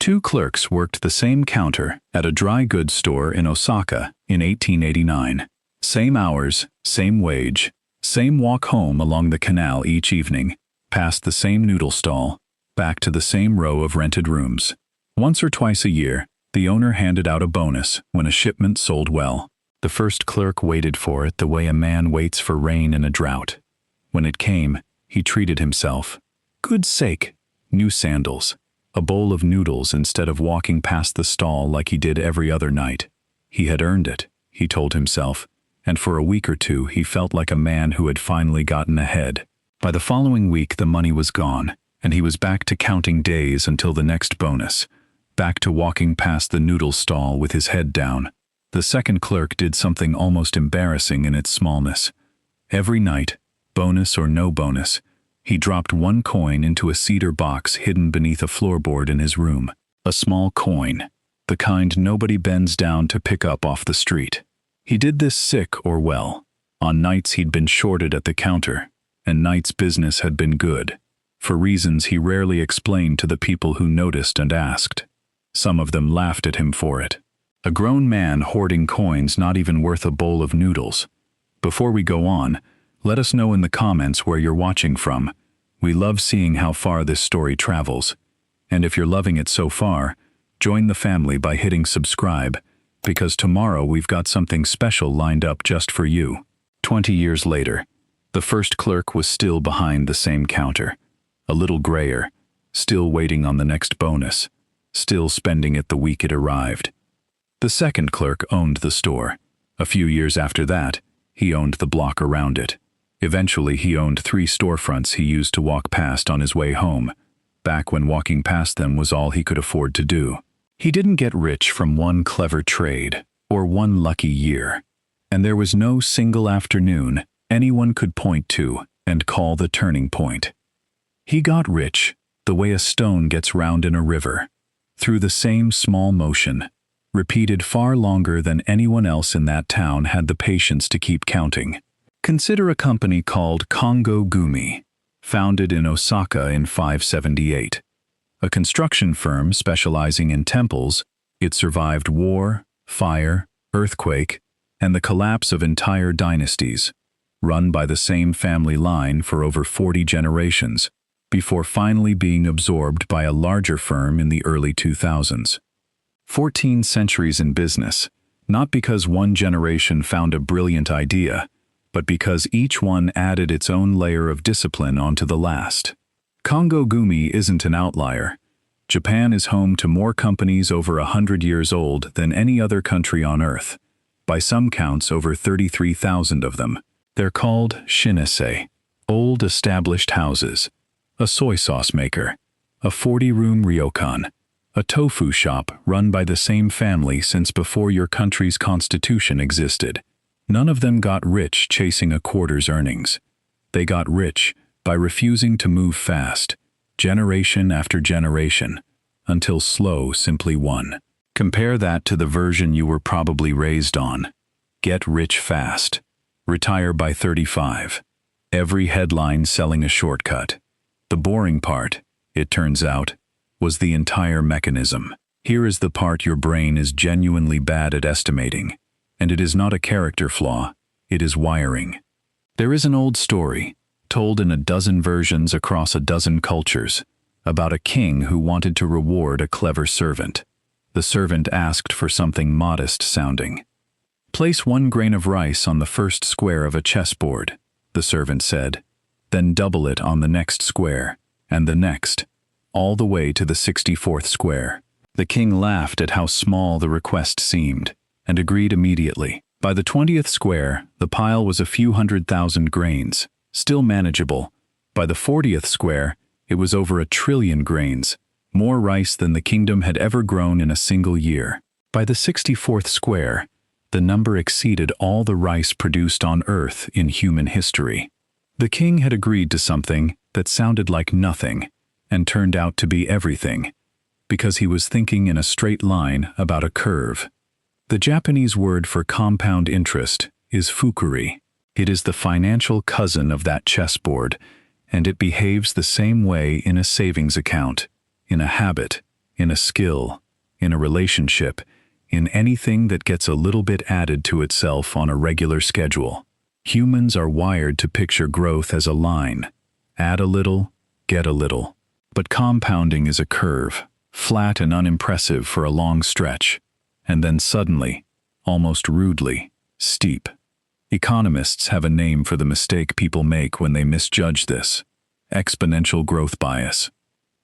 Two clerks worked the same counter at a dry goods store in Osaka in 1889. Same hours, same wage, same walk home along the canal each evening, past the same noodle stall, back to the same row of rented rooms. Once or twice a year, the owner handed out a bonus when a shipment sold well. The first clerk waited for it the way a man waits for rain in a drought. When it came, he treated himself. Good sake, new sandals, a bowl of noodles instead of walking past the stall like he did every other night. He had earned it, he told himself, and for a week or two he felt like a man who had finally gotten ahead. By the following week the money was gone, and he was back to counting days until the next bonus, back to walking past the noodle stall with his head down. The second clerk did something almost embarrassing in its smallness. Every night, bonus or no bonus, he dropped one coin into a cedar box hidden beneath a floorboard in his room. A small coin, the kind nobody bends down to pick up off the street. He did this sick or well. On nights he'd been shorted at the counter, and nights business had been good, for reasons he rarely explained to the people who noticed and asked. Some of them laughed at him for it. A grown man hoarding coins not even worth a bowl of noodles. Before we go on, let us know in the comments where you're watching from. We love seeing how far this story travels. And if you're loving it so far, join the family by hitting subscribe, because tomorrow we've got something special lined up just for you. 20 years later, the first clerk was still behind the same counter, a little grayer, still waiting on the next bonus, still spending it the week it arrived. The second clerk owned the store. A few years after that, he owned the block around it. Eventually, he owned 3 storefronts he used to walk past on his way home, back when walking past them was all he could afford to do. He didn't get rich from one clever trade or one lucky year, and there was no single afternoon anyone could point to and call the turning point. He got rich the way a stone gets round in a river, through the same small motion, repeated far longer than anyone else in that town had the patience to keep counting. Consider a company called Kongo Gumi, founded in Osaka in 578. A construction firm specializing in temples, it survived war, fire, earthquake, and the collapse of entire dynasties, run by the same family line for over 40 generations, before finally being absorbed by a larger firm in the early 2000s. 14 centuries in business, not because one generation found a brilliant idea, but because each one added its own layer of discipline onto the last. Kongo Gumi isn't an outlier. Japan is home to more companies over 100 years old than any other country on Earth. By some counts, over 33,000 of them. They're called shinase, old established houses, a soy sauce maker, a 40-room ryokan, a tofu shop run by the same family since before your country's constitution existed. None of them got rich chasing a quarter's earnings. They got rich by refusing to move fast, generation after generation, until slow simply won. Compare that to the version you were probably raised on. Get rich fast. Retire by 35. Every headline selling a shortcut. The boring part, it turns out, was the entire mechanism. Here is the part your brain is genuinely bad at estimating. And it is not a character flaw, it is wiring. There is an old story, told in a dozen versions across a dozen cultures, about a king who wanted to reward a clever servant. The servant asked for something modest-sounding. "Place 1 grain of rice on the first square of a chessboard," the servant said. "Then double it on the next square, and the next, all the way to the 64th square." The king laughed at how small the request seemed, and agreed immediately. By the 20th square, the pile was a few 100,000 grains, still manageable. By the 40th square, it was over 1 trillion grains, more rice than the kingdom had ever grown in a single year. By the 64th square, the number exceeded all the rice produced on Earth in human history. The king had agreed to something that sounded like nothing, and turned out to be everything, because he was thinking in a straight line about a curve. The Japanese word for compound interest is fukuri. It is the financial cousin of that chessboard, and it behaves the same way in a savings account, in a habit, in a skill, in a relationship, in anything that gets a little bit added to itself on a regular schedule. Humans are wired to picture growth as a line. Add a little, get a little. But compounding is a curve, flat and unimpressive for a long stretch, and then suddenly, almost rudely, steep. Economists have a name for the mistake people make when they misjudge this: exponential growth bias.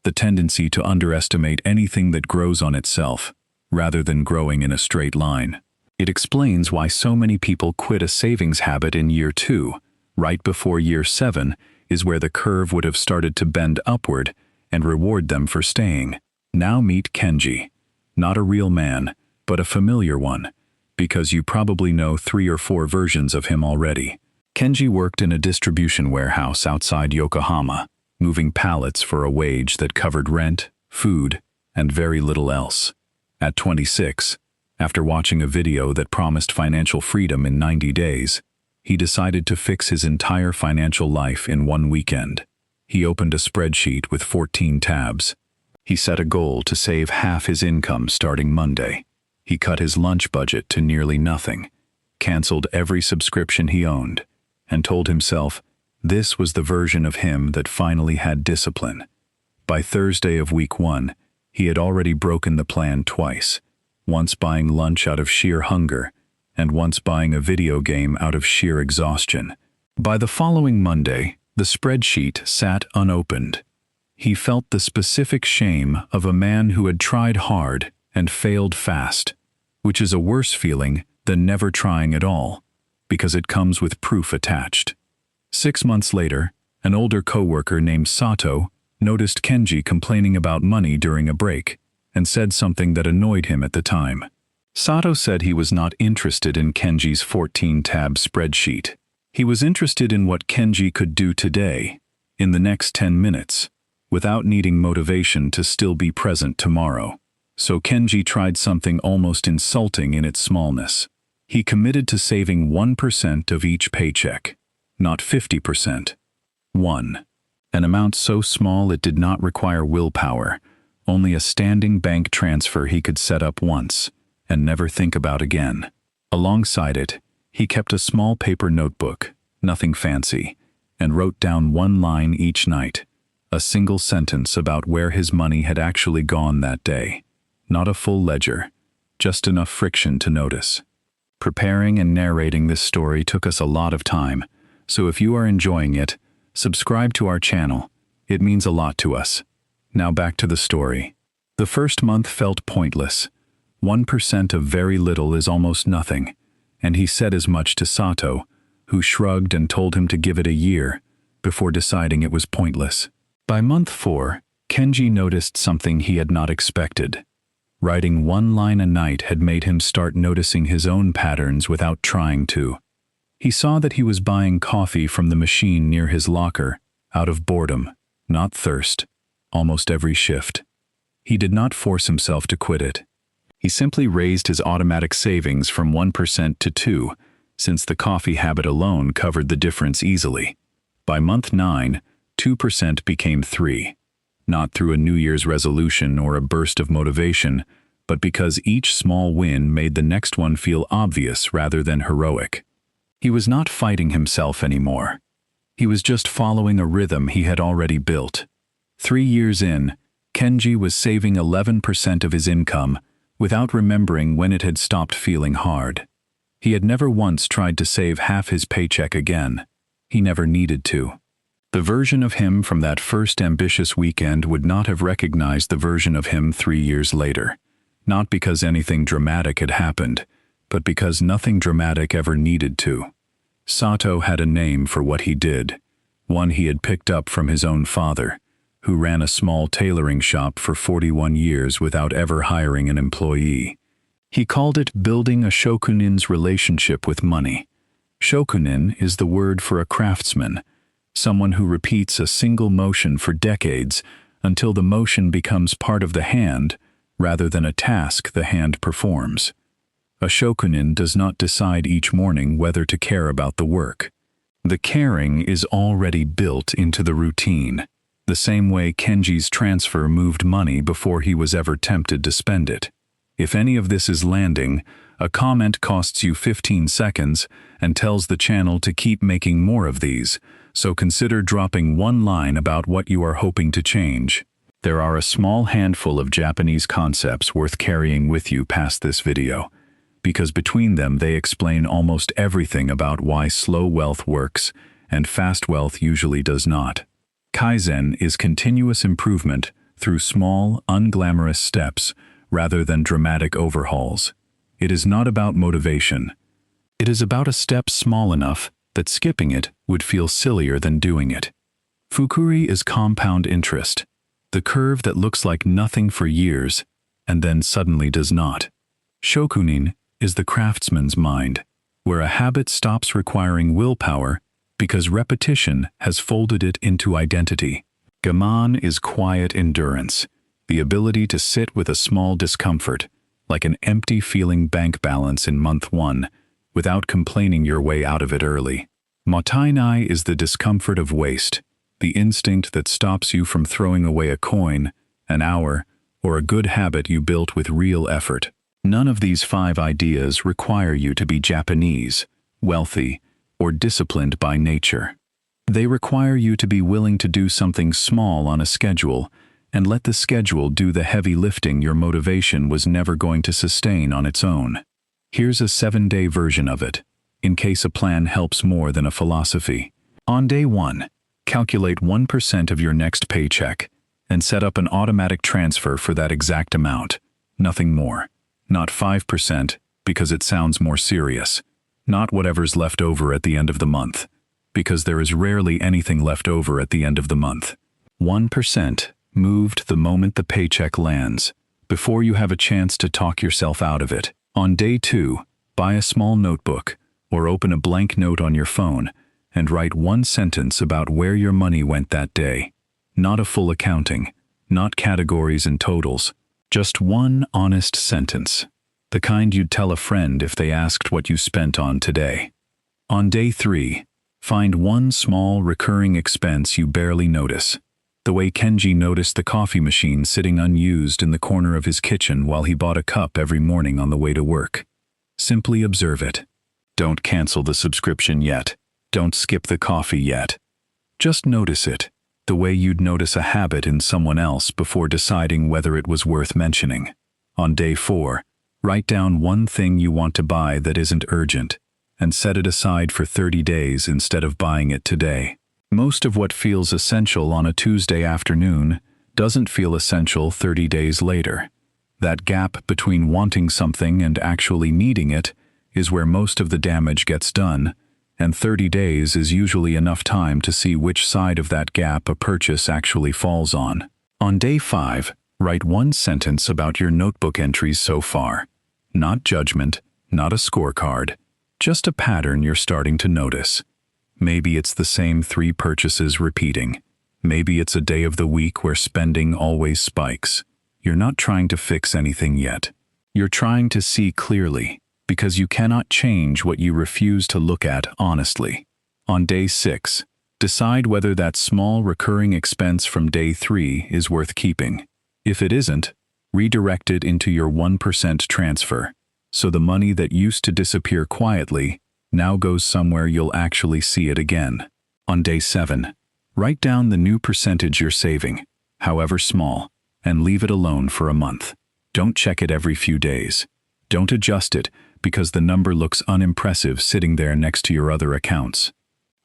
The tendency to underestimate anything that grows on itself, rather than growing in a straight line. It explains why so many people quit a savings habit in year 2, right before year 7 is where the curve would have started to bend upward and reward them for staying. Now meet Kenji. Not a real man, but a familiar one, because you probably know 3 or 4 versions of him already. Kenji worked in a distribution warehouse outside Yokohama, moving pallets for a wage that covered rent, food, and very little else. At 26, after watching a video that promised financial freedom in 90 days, he decided to fix his entire financial life in one weekend. He opened a spreadsheet with 14 tabs. He set a goal to save half his income starting Monday. He cut his lunch budget to nearly nothing, canceled every subscription he owned, and told himself this was the version of him that finally had discipline. By Thursday of week 1, he had already broken the plan twice, once buying lunch out of sheer hunger, and once buying a video game out of sheer exhaustion. By the following Monday, the spreadsheet sat unopened. He felt the specific shame of a man who had tried hard and failed fast, which is a worse feeling than never trying at all, because it comes with proof attached. 6 months later, an older coworker named Sato noticed Kenji complaining about money during a break and said something that annoyed him at the time. Sato said he was not interested in Kenji's 14-tab spreadsheet. He was interested in what Kenji could do today, in the next 10 minutes, without needing motivation to still be present tomorrow. So Kenji tried something almost insulting in its smallness. He committed to saving 1% of each paycheck, not 50%. 1. An amount so small it did not require willpower, only a standing bank transfer he could set up once and never think about again. Alongside it, he kept a small paper notebook, nothing fancy, and wrote down one line each night, a single sentence about where his money had actually gone that day. Not a full ledger, just enough friction to notice. Preparing and narrating this story took us a lot of time, so if you are enjoying it, subscribe to our channel. It means a lot to us. Now back to the story. The first month felt pointless. 1% of very little is almost nothing, and he said as much to Sato, who shrugged and told him to give it a year, before deciding it was pointless. By month 4, Kenji noticed something he had not expected. Writing one line a night had made him start noticing his own patterns without trying to. He saw that he was buying coffee from the machine near his locker, out of boredom, not thirst, almost every shift. He did not force himself to quit it. He simply raised his automatic savings from 1% to 2%, since the coffee habit alone covered the difference easily. By month 9, 2% became 3%, not through a New Year's resolution or a burst of motivation, but because each small win made the next one feel obvious rather than heroic. He was not fighting himself anymore. He was just following a rhythm he had already built. 3 years in, Kenji was saving 11% of his income without remembering when it had stopped feeling hard. He had never once tried to save half his paycheck again. He never needed to. The version of him from that first ambitious weekend would not have recognized the version of him 3 years later, not because anything dramatic had happened, but because nothing dramatic ever needed to. Sato had a name for what he did, one he had picked up from his own father, who ran a small tailoring shop for 41 years without ever hiring an employee. He called it building a shokunin's relationship with money. Shokunin is the word for a craftsman, someone who repeats a single motion for decades until the motion becomes part of the hand rather than a task the hand performs. A shokunin does not decide each morning whether to care about the work. The caring is already built into the routine. the same way Kenji's transfer moved money before he was ever tempted to spend it. If any of this is landing, a comment costs you 15 seconds and tells the channel to keep making more of these, so consider dropping one line about what you are hoping to change. There are a small handful of Japanese concepts worth carrying with you past this video, because between them they explain almost everything about why slow wealth works and fast wealth usually does not. Kaizen is continuous improvement through small, unglamorous steps rather than dramatic overhauls. It is not about motivation. It is about a step small enough that skipping it would feel sillier than doing it. Fukuri is compound interest, the curve that looks like nothing for years and then suddenly does not. Shokunin is the craftsman's mind, where a habit stops requiring willpower because repetition has folded it into identity. Gaman is quiet endurance, the ability to sit with a small discomfort, like an empty feeling bank balance in month 1, without complaining your way out of it early. Mottainai is the discomfort of waste, the instinct that stops you from throwing away a coin, an hour, or a good habit you built with real effort. None of these 5 ideas require you to be Japanese, wealthy, or disciplined by nature. They require you to be willing to do something small on a schedule and let the schedule do the heavy lifting your motivation was never going to sustain on its own. Here's a 7-day version of it, in case a plan helps more than a philosophy. On day 1, calculate 1% of your next paycheck and set up an automatic transfer for that exact amount, nothing more. Not 5%, because it sounds more serious. Not whatever's left over at the end of the month, because there is rarely anything left over at the end of the month. 1% moved the moment the paycheck lands, before you have a chance to talk yourself out of it. On day 2, buy a small notebook, or open a blank note on your phone, and write 1 sentence about where your money went that day. Not a full accounting, not categories and totals, just 1 honest sentence. The kind you'd tell a friend if they asked what you spent on today. On day 3, find 1 small recurring expense you barely notice. The way Kenji noticed the coffee machine sitting unused in the corner of his kitchen while he bought a cup every morning on the way to work. Simply observe it. Don't cancel the subscription yet. Don't skip the coffee yet. Just notice it, the way you'd notice a habit in someone else before deciding whether it was worth mentioning. On day 4, write down 1 thing you want to buy that isn't urgent, and set it aside for 30 days instead of buying it today. Most of what feels essential on a Tuesday afternoon doesn't feel essential 30 days later. That gap between wanting something and actually needing it is where most of the damage gets done, and 30 days is usually enough time to see which side of that gap a purchase actually falls on. On day 5, write 1 sentence about your notebook entries so far. Not judgment, not a scorecard, just a pattern you're starting to notice. Maybe it's the same 3 purchases repeating. Maybe it's a day of the week where spending always spikes. You're not trying to fix anything yet. You're trying to see clearly, because you cannot change what you refuse to look at honestly. On day 6, decide whether that small recurring expense from day 3 is worth keeping. If it isn't, redirect it into your 1% transfer, so the money that used to disappear quietly now goes somewhere you'll actually see it again. On day 7, write down the new percentage you're saving, however small, and leave it alone for a month. Don't check it every few days. Don't adjust it because the number looks unimpressive sitting there next to your other accounts.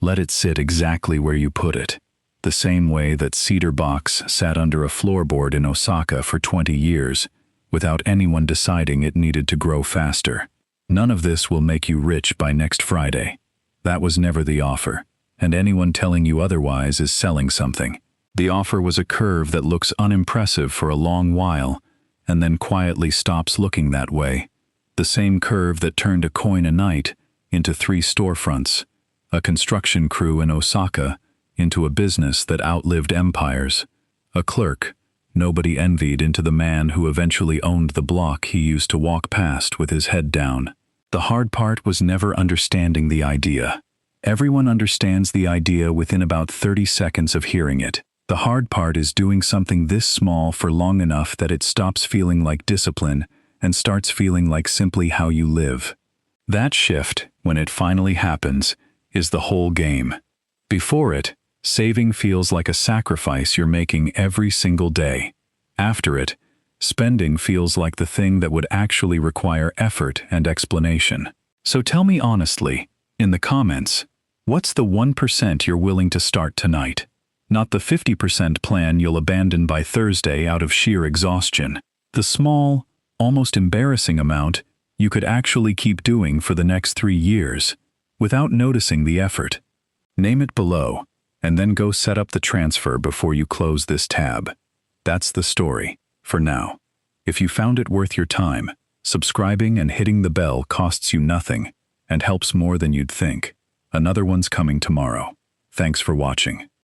Let it sit exactly where you put it, the same way that cedar box sat under a floorboard in Osaka for 20 years, without anyone deciding it needed to grow faster. None of this will make you rich by next Friday. That was never the offer, and anyone telling you otherwise is selling something. The offer was a curve that looks unimpressive for a long while, and then quietly stops looking that way. The same curve that turned a coin a night into 3 storefronts, a construction crew in Osaka into a business that outlived empires, a clerk nobody envied into the man who eventually owned the block he used to walk past with his head down. The hard part was never understanding the idea. Everyone understands the idea within about 30 seconds of hearing it. The hard part is doing something this small for long enough that it stops feeling like discipline and starts feeling like simply how you live. That shift, when it finally happens, is the whole game. Before it, saving feels like a sacrifice you're making every single day. After it, spending feels like the thing that would actually require effort and explanation. So tell me honestly, in the comments, what's the 1% you're willing to start tonight? Not the 50% plan you'll abandon by Thursday out of sheer exhaustion. The small, almost embarrassing amount you could actually keep doing for the next 3 years, without noticing the effort. Name it below, and then go set up the transfer before you close this tab. That's the story, for now. If you found it worth your time, subscribing and hitting the bell costs you nothing, and helps more than you'd think. Another one's coming tomorrow. Thanks for watching.